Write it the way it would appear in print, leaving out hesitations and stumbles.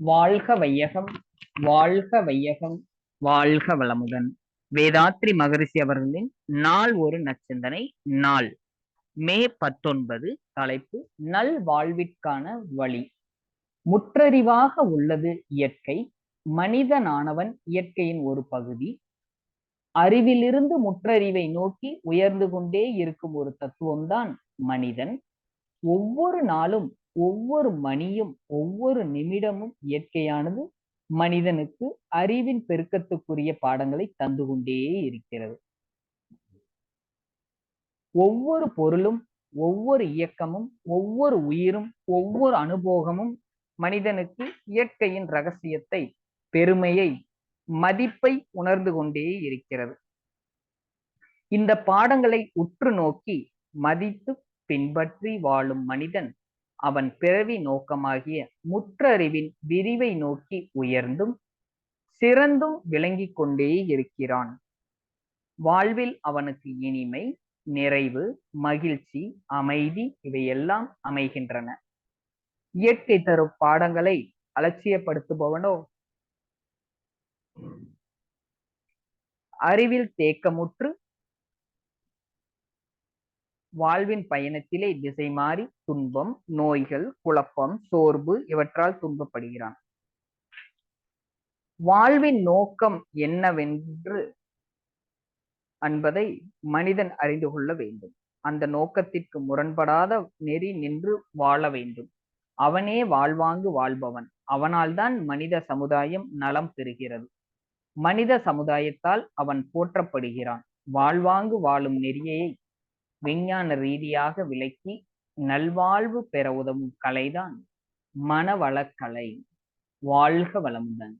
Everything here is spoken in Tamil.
வாழ்க வையகம், வாழ்க வையகம், வாழ்க வளமுடன். வேதாத்ரி மகரிஷி அவர்களின் நாள் ஒரு நச்சிந்தனை. நாள் மே 19. தலைப்பு நல் வாழ்விற்கான வழி. முற்றறிவாக உள்ளது இயற்கை. மனிதனானவன் இயற்கையின் ஒரு பகுதி. அறிவிலிருந்து முற்றறிவை நோக்கி உயர்ந்து கொண்டே இருக்கும் ஒரு தத்துவம்தான் மனிதன். ஒவ்வொரு நாளும், ஒவ்வொரு மணியும், ஒவ்வொரு நிமிடமும் இயற்கையானது மனிதனுக்கு அறிவின் பெருக்கத்துக்குரிய பாடங்களை தந்து கொண்டே இருக்கிறது. ஒவ்வொரு பொருளும், ஒவ்வொரு இயக்கமும், ஒவ்வொரு உயிரும், ஒவ்வொரு அனுபவமும் மனிதனுக்கு இயற்கையின் ரகசியத்தை, பெருமையை, மதிப்பை உணர்ந்து கொண்டே இருக்கிறது. இந்த பாடங்களை உற்று நோக்கி மதித்து பின்பற்றி வாழும் மனிதன் அவன் பிறவி நோக்கமாகிய முற்றறிவின் விரிவை நோக்கி உயர்ந்தும் சிறந்தும் விளங்கிக் கொண்டே இருக்கிறான். வாழ்வில் அவனுக்கு இனிமை, நிறைவு, மகிழ்ச்சி, அமைதி இவையெல்லாம் அமைகின்றன. இயற்கை தரும் பாடங்களை அலட்சியப்படுத்துபவனோ அறிவில் தேக்கமுற்று வாழ்வின் பயணத்திலே திசை மாறி துன்பம், நோய்கள், குழப்பம், சோர்வு இவற்றால் துன்பப்படுகிறான். வாழ்வின் நோக்கம் என்னவென்று என்பதை மனிதன் அறிந்து கொள்ள வேண்டும். அந்த நோக்கத்திற்கு முரண்படாத நெறி நின்று வாழ வேண்டும். அவனே வாழ்வாங்கு வாழ்பவன். அவனால் தான் மனித சமுதாயம் நலம் பெறுகிறது. மனித சமுதாயத்தால் அவன் போற்றப்படுகிறான். வாழ்வாங்கு வாழும் நெறியை விஞ்ஞான ரீதியாக விளக்கி நல்வாழ்வு பெற உதவும் கலைதான் மனவளக்கலை. வாழ்க வளமுடன்.